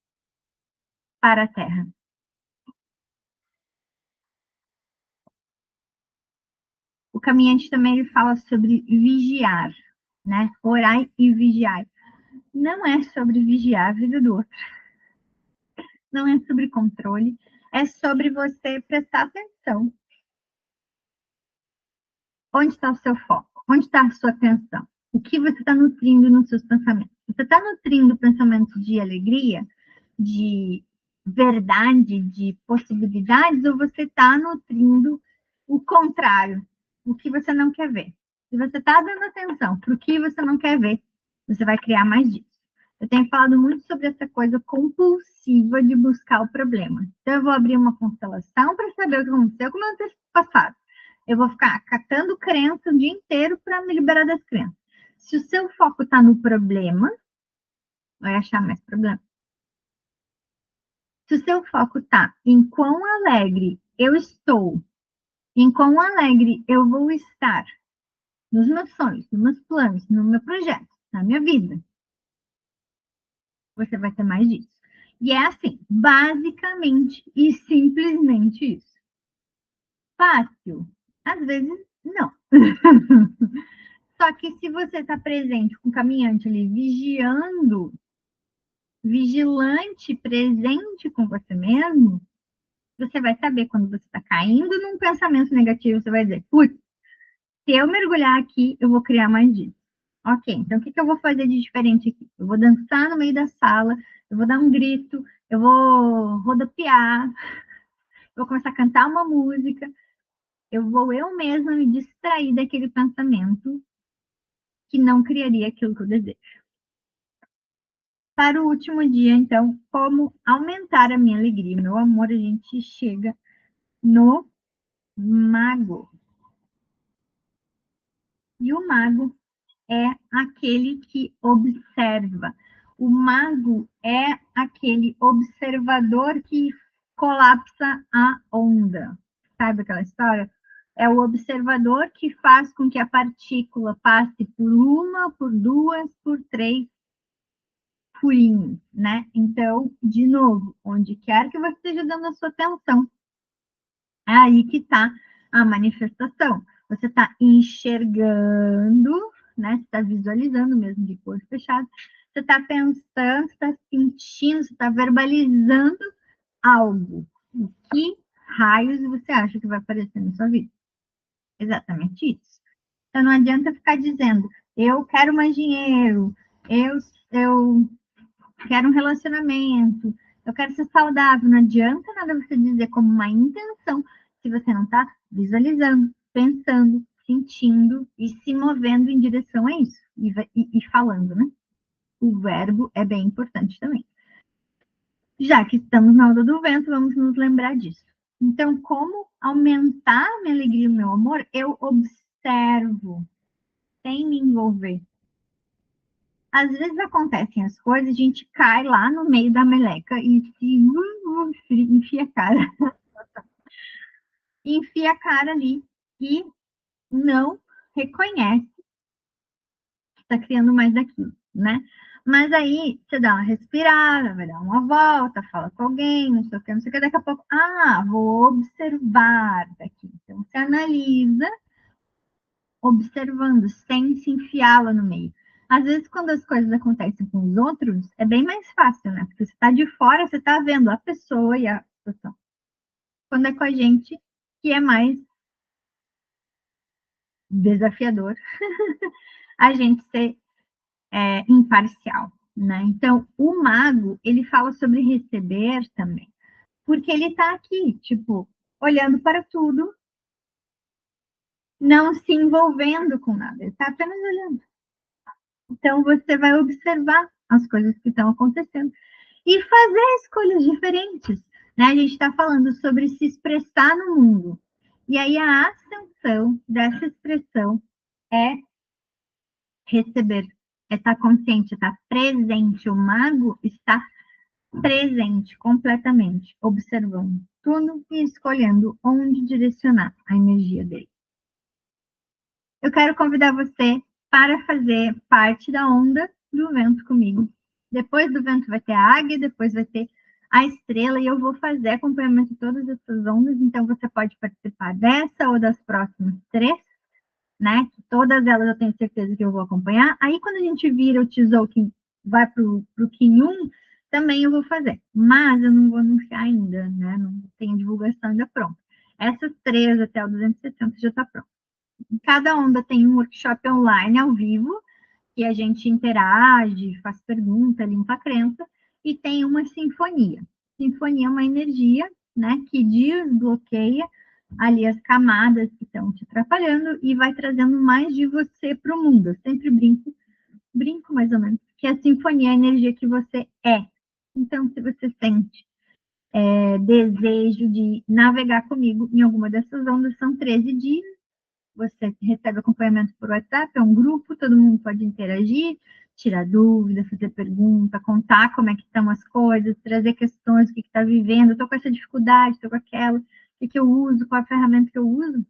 A: para a terra. O caminhante também ele fala sobre vigiar, né? Orai e vigiai. Não é sobre vigiar a vida do outro, não é sobre controle, é sobre você prestar atenção. Onde está o seu foco? Onde está a sua atenção? O que você está nutrindo nos seus pensamentos? Você está nutrindo pensamentos de alegria, de verdade, de possibilidades, ou você está nutrindo o contrário, o que você não quer ver? Se você está dando atenção para o que você não quer ver, você vai criar mais disso. Eu tenho falado muito sobre essa coisa compulsiva de buscar o problema. Então, eu vou abrir uma constelação para saber o que aconteceu com o meu passado. Eu vou ficar catando crença o dia inteiro para me liberar das crenças. Se o seu foco está no problema, vai achar mais problema. Se o seu foco está em quão alegre eu estou, em quão alegre eu vou estar nos meus sonhos, nos meus planos, no meu projeto, na minha vida, você vai ter mais disso. E é assim, basicamente e simplesmente isso. Fácil? Às vezes, não. Só que se você está presente com o caminhante ali, vigiando, vigilante, presente com você mesmo, você vai saber quando você está caindo num pensamento negativo, você vai dizer, putz, se eu mergulhar aqui, eu vou criar mais disso. Ok, então o que eu vou fazer de diferente aqui? Eu vou dançar no meio da sala, eu vou dar um grito, eu vou rodopiar, eu vou começar a cantar uma música, eu vou eu mesma me distrair daquele pensamento que não criaria aquilo que eu desejo. Para o último dia, então, como aumentar a minha alegria, meu amor, a gente chega no mago. E o mago é aquele que observa. O mago é aquele observador que colapsa a onda. Sabe aquela história? É o observador que faz com que a partícula passe por uma, por duas, por três furinhos, né? Então, de novo, onde quer que você esteja dando a sua atenção, é aí que está a manifestação. Você está enxergando, né? Você está visualizando mesmo de corpo fechado. Você está pensando, você está sentindo, você está verbalizando algo. O que raios você acha que vai aparecer na sua vida? Exatamente isso. Então não adianta ficar dizendo, eu quero mais dinheiro, eu quero um relacionamento, eu quero ser saudável. Não adianta nada você dizer como uma intenção se você não está visualizando, pensando, sentindo e se movendo em direção a isso. E falando, né? O verbo é bem importante também. Já que estamos na onda do vento, vamos nos lembrar disso. Então, como aumentar a minha alegria e o meu amor? Eu observo, sem me envolver. Às vezes acontecem as coisas, a gente cai lá no meio da meleca e se enfia a cara. Enfia a cara ali e não reconhece que está criando mais daquilo, né? Mas aí você dá uma respirada, vai dar uma volta, fala com alguém, não sei o que, não sei o que, daqui a pouco, vou observar daqui. Então você analisa, observando, sem se enfiá-la no meio. Às vezes, quando as coisas acontecem com os outros, é bem mais fácil, né? Porque você está de fora, você está vendo a pessoa e a situação. Quando é com a gente, que é mais desafiador a gente ser imparcial, né? Então, o mago, ele fala sobre receber também, porque ele está aqui, tipo, olhando para tudo, não se envolvendo com nada, ele está apenas olhando. Então, você vai observar as coisas que estão acontecendo e fazer escolhas diferentes, né? A gente está falando sobre se expressar no mundo. E aí, a ascensão dessa expressão é receber, é estar consciente, estar presente. O mago está presente completamente, observando tudo e escolhendo onde direcionar a energia dele. Eu quero convidar você para fazer parte da onda do vento comigo. Depois do vento vai ter a águia, depois vai ter a estrela, e eu vou fazer acompanhamento de todas essas ondas, então você pode participar dessa ou das próximas 3, né? Todas elas eu tenho certeza que eu vou acompanhar. Aí, quando a gente vira o Tzolk'in, vai para o Qin 1, também eu vou fazer. Mas eu não vou anunciar ainda, né? Não tem divulgação ainda pronta. Essas 3 até o 260 já está pronto. Cada onda tem um workshop online ao vivo, que a gente interage, faz pergunta, limpa a crença, e tem uma sinfonia. Sinfonia é uma energia, né, que desbloqueia ali as camadas que estão te atrapalhando e vai trazendo mais de você para o mundo. Eu sempre brinco mais ou menos, que a sinfonia é a energia que você é. Então, se você sente desejo de navegar comigo em alguma dessas ondas, são 13 dias, você recebe acompanhamento por WhatsApp, é um grupo, todo mundo pode interagir, tirar dúvida, fazer pergunta, contar como é que estão as coisas, trazer questões, o que está vivendo, estou com essa dificuldade, estou com aquela, o que eu uso, qual a ferramenta que eu uso.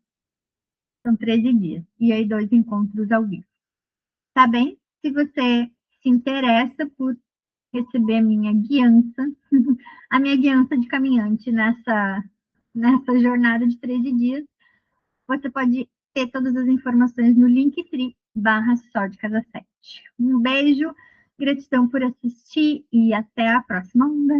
A: São 13 dias. E aí 2 encontros ao vivo. Tá bem? Se você se interessa por receber a minha guiança de caminhante nessa jornada de 13 dias, você pode ter todas as informações no Linktree/Sol de Casa 7. Um beijo, gratidão por assistir e até a próxima onda.